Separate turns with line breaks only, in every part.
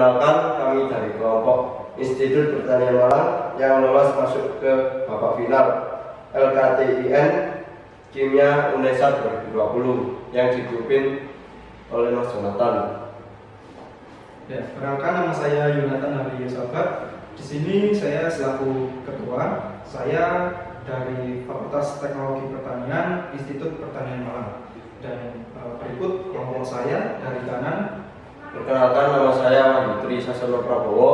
Perkenalkan, kami dari kelompok Institut Pertanian Malang yang lolos masuk ke babak final LKTIN Kimia UNESA 2020 yang dipimpin oleh Mas Jonathan.
Ya, perkenalkan, nama saya Yonatan Hari Yosabat. Di sini saya selaku ketua. Saya dari Fakultas Teknologi Pertanian Institut Pertanian Malang. Dan berikut kelompok saya dari kanan.
Perkenalkan, nama saya Wahyu Tri Sasono Prabowo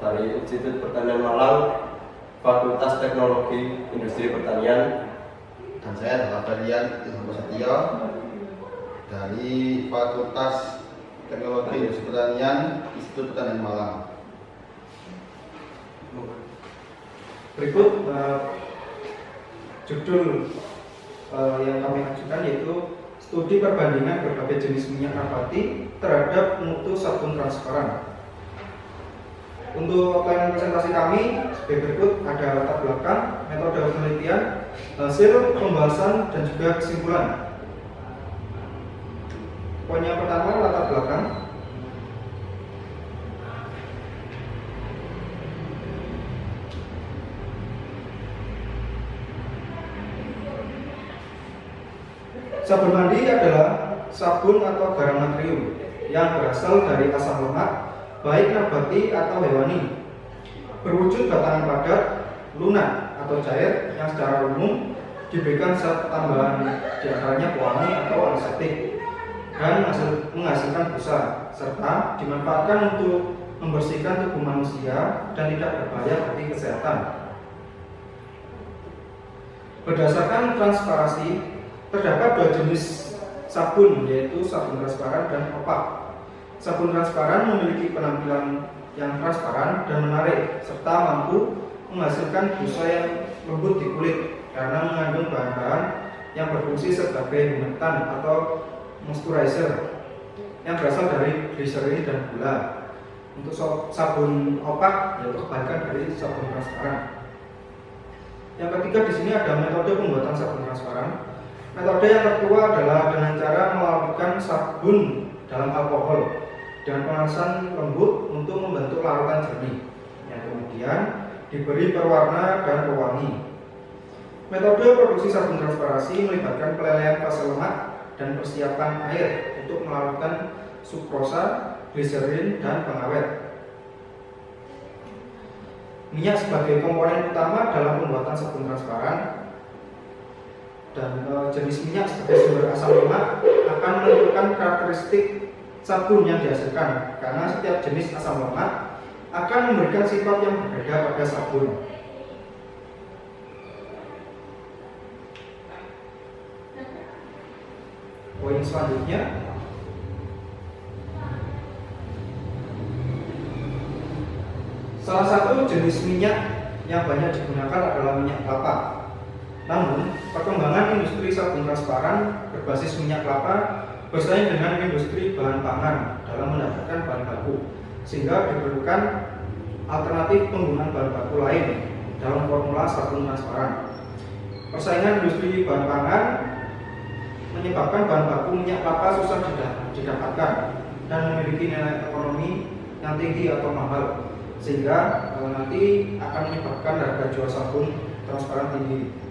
dari Institut Pertanian Malang, Fakultas Teknologi Industri Pertanian.
Dan saya adalah Darian Ilham Setio dari Fakultas Teknologi Industri Pertanian Institut Pertanian Malang.
Berikut judul yang kami ajukan yaitu studi perbandingan berbagai jenis minyak nabati terhadap mutu sabun transparan. Untuk plan presentasi kami sebagai berikut: ada latar belakang, metode penelitian, hasil pembahasan, dan juga kesimpulan. Poin yang pertama, latar belakang. Sabun mandi adalah sabun atau garam natrium yang berasal dari asam lemak, baik nabati atau hewani, berwujud batangan padat, lunak atau cair yang secara umum diberikan zat tambahan, diantaranya pewangi atau antiseptik, dan menghasilkan busa, serta dimanfaatkan untuk membersihkan tubuh manusia dan tidak berbahaya bagi kesehatan. Berdasarkan transparasi, terdapat dua jenis sabun, yaitu sabun transparan dan opak. Sabun transparan memiliki penampilan yang transparan dan menarik, serta mampu menghasilkan busa yang lembut di kulit karena mengandung bahan-bahan yang berfungsi sebagai humectant atau moisturizer yang berasal dari gliserin dan gula. Untuk sabun opak, yaitu kebalikan dari sabun transparan. Yang ketiga, di sini ada metode pembuatan sabun transparan. Metode yang kedua adalah dengan cara melarutkan sabun dalam alkohol dengan pemanasan lembut untuk membentuk larutan jernih yang kemudian diberi perwarna dan pewangi. Metode produksi sabun transparasi melibatkan pelelehan fase lemak dan persiapan air untuk melarutkan sukrosa, gliserin, dan pengawet. Minyak sebagai komponen utama dalam pembuatan sabun transparan, dan jenis minyak sebagai sumber asam lemak akan menentukan karakteristik sabun yang dihasilkan, karena setiap jenis asam lemak akan memberikan sifat yang berbeda pada sabun. Poin selanjutnya, salah satu jenis minyak yang banyak digunakan adalah minyak kelapa. Namun, perkembangan industri sabun transparan berbasis minyak kelapa bersaing dengan industri bahan pangan dalam mendapatkan bahan baku, sehingga diperlukan alternatif penggunaan bahan baku lain dalam formula sabun transparan. Persaingan industri bahan pangan menyebabkan bahan baku minyak kelapa susah didapatkan dan memiliki nilai ekonomi yang tinggi atau mahal, sehingga nanti akan menyebabkan harga jual sabun transparan tinggi.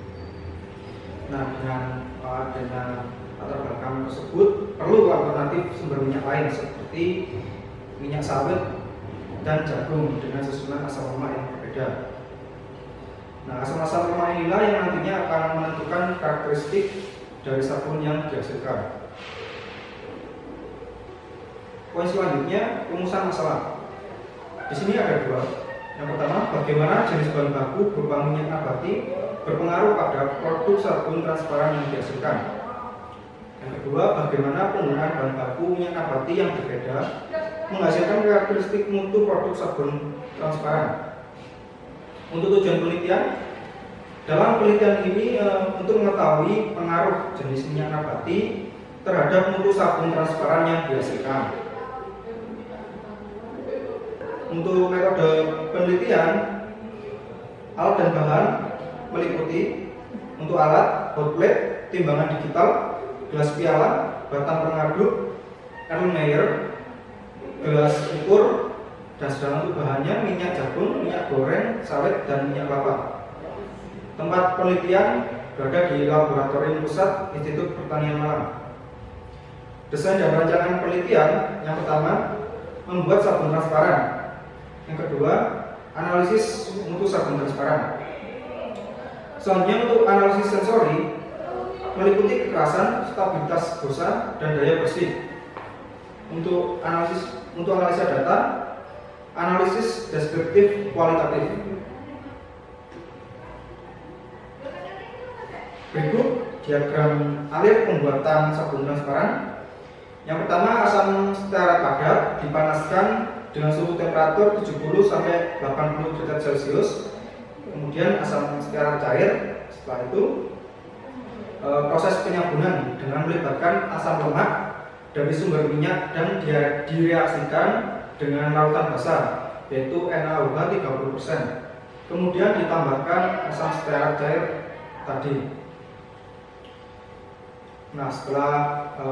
Nah, dengan adanya latar belakang tersebut, perlu alternatif sumber minyak lain seperti minyak sawit dan jagung dengan susunan asam lemak yang berbeda. Nah, asam lemak inilah yang nantinya akan menentukan karakteristik dari sabun yang dihasilkan. Poin selanjutnya, rumusan masalah. Di sini ada dua. Yang pertama, bagaimana jenis bahan baku berupa minyak nabati berpengaruh pada produk sabun transparan yang dihasilkan. Yang kedua, bagaimana penggunaan bahan baku minyak nabati yang berbeda menghasilkan karakteristik mutu produk sabun transparan. Untuk tujuan penelitian, dalam penelitian ini untuk mengetahui pengaruh jenis minyak nabati terhadap mutu sabun transparan yang dihasilkan. Untuk metode penelitian, alat dan bahan meliputi untuk alat, hot plate, timbangan digital, gelas piala, batang pengaduk, Erlenmeyer, gelas ukur, Dan sedang untuk bahannya minyak jagung, minyak goreng, sawit, dan minyak kelapa. Tempat penelitian berada di Laboratorium Pusat Institut Pertanian Malang. Desain dan rancangan penelitian: yang pertama, membuat sabun transparan. Yang kedua, analisis mutu sabun transparan. Selanjutnya untuk analisis sensori, meliputi kekerasan, stabilitas busa, dan daya bersih. Untuk analisa data, analisis deskriptif kualitatif. Berikut diagram alir pembuatan sabun transparan. Yang pertama, asam stearat padat dipanaskan dengan suhu temperatur 70 sampai 80 derajat Celcius. Kemudian asam stearat cair. Setelah itu proses penyabunan dengan melibatkan asam lemak dari sumber minyak dan direaksikan dengan lautan basah, yaitu NaOH 30%. Kemudian ditambahkan asam stearat cair tadi. Nah, setelah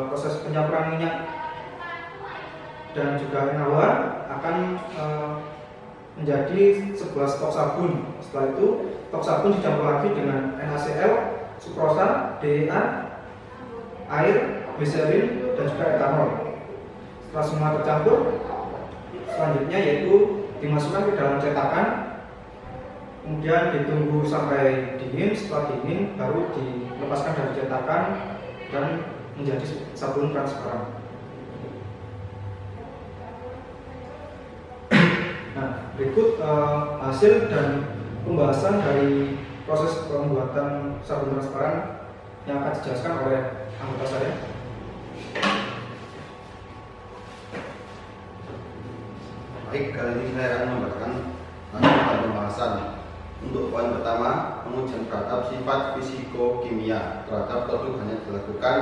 proses penyampuran minyak dan juga NaOH akan menjadi sebuah stok sabun. Setelah itu stok sabun dicampur lagi dengan NaCl, sukrosa, DHA, air, gliserin, dan juga etanol. Setelah semua tercampur, selanjutnya yaitu dimasukkan ke dalam cetakan, kemudian ditunggu sampai dingin. Setelah dingin baru dilepaskan dari cetakan dan menjadi sabun transparan. Nah, berikut hasil dan pembahasan dari proses pembuatan sabun transparan yang akan dijelaskan oleh anggota saya.
Baik, kali ini saya akan membacakan lanjutan pembahasan. Untuk poin pertama, pengujian terhadap sifat fisiko-kimia terhadap produk hanya dilakukan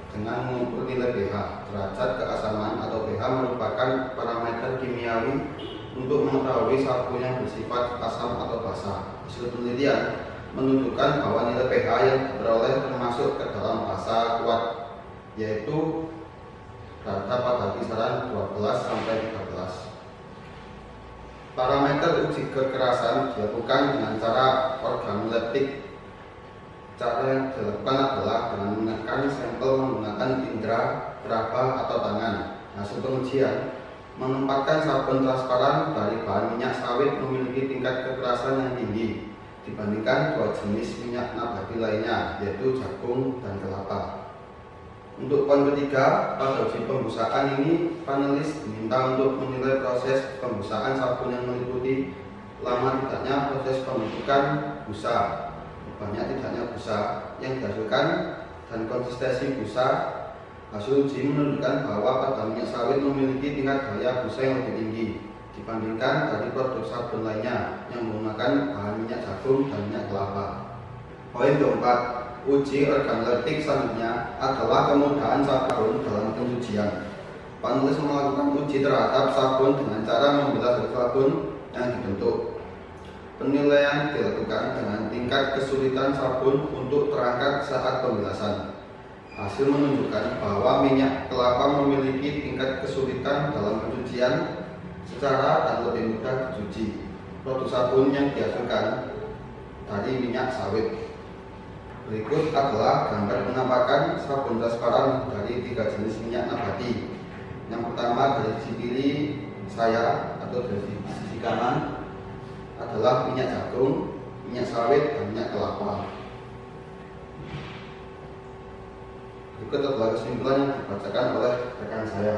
dengan mengukur nilai pH. Derajat keasaman atau pH merupakan parameter kimiawi untuk mengetahui sabun yang bersifat asam atau basa. Hasil penelitian menunjukkan bahwa nilai pH yang diperoleh termasuk ke dalam basa kuat, yaitu berada pada kisaran 12 sampai 13. Parameter uji kekerasan dilakukan dengan cara organoleptik. Cara yang dilakukan adalah dengan menekan sampel menggunakan indera, gerabah, atau tangan. Hasil pengujian menempatkan sabun transparan dari bahan minyak sawit memiliki tingkat kekerasan yang tinggi dibandingkan dua jenis minyak nabati lainnya, yaitu jagung dan kelapa. Untuk poin ketiga, pada uji pembusaan ini panelis diminta untuk menilai proses pembusaan sabun yang meliputi lama tidaknya proses pembentukan busa, banyak tidaknya busa yang dihasilkan, dan konsistensi busa. Hasil uji menunjukkan bahwa pada minyak sawit memiliki tingkat daya busa yang lebih tinggi dibandingkan dari produk sabun lainnya yang menggunakan bahan minyak jagung dan minyak kelapa. Poin keempat, uji organoleptik selanjutnya adalah kemudahan sabun dalam pencucian. Panelis melakukan uji terhadap sabun dengan cara membilas sabun yang dibentuk. Penilaian dilakukan dengan tingkat kesulitan sabun untuk terangkat saat pembilasan. Hasil menunjukkan bahwa minyak kelapa memiliki tingkat kesulitan dalam pencucian secara dan lebih mudah dicuci. Produk sabun yang dihasilkan dari minyak sawit. Berikut adalah gambar penampakan sabun transparan dari 3 jenis minyak nabati. Yang pertama dari sisi kiri saya atau dari sisi kanan adalah minyak jagung, minyak sawit, dan minyak kelapa. Berikut adalah kesimpulan yang dibacakan oleh rekan saya.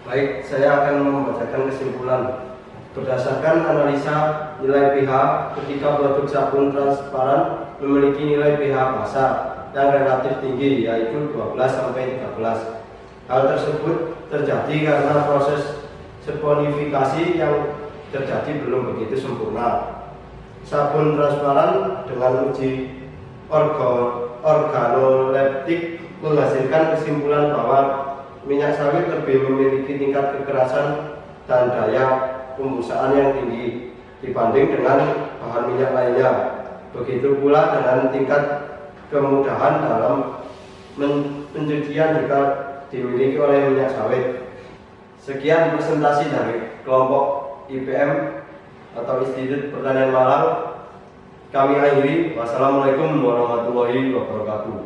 Baik, saya akan membacakan kesimpulan. Berdasarkan analisa nilai pH, ketika produk sabun transparan memiliki nilai pH basa yang relatif tinggi, yaitu 12-13. Hal tersebut terjadi karena proses saponifikasi yang terjadi belum begitu sempurna. Sabun transparan dengan uji organoleptik menghasilkan kesimpulan bahwa minyak sawit lebih memiliki tingkat kekerasan dan daya pembusaan yang tinggi dibanding dengan bahan minyak lainnya. Begitu pula dengan tingkat kemudahan dalam pencucian juga dimiliki oleh minyak sawit. Sekian presentasi dari kelompok IPM atau Institut Pertanian Malang. Kami akhiri. Wassalamualaikum warahmatullahi wabarakatuh.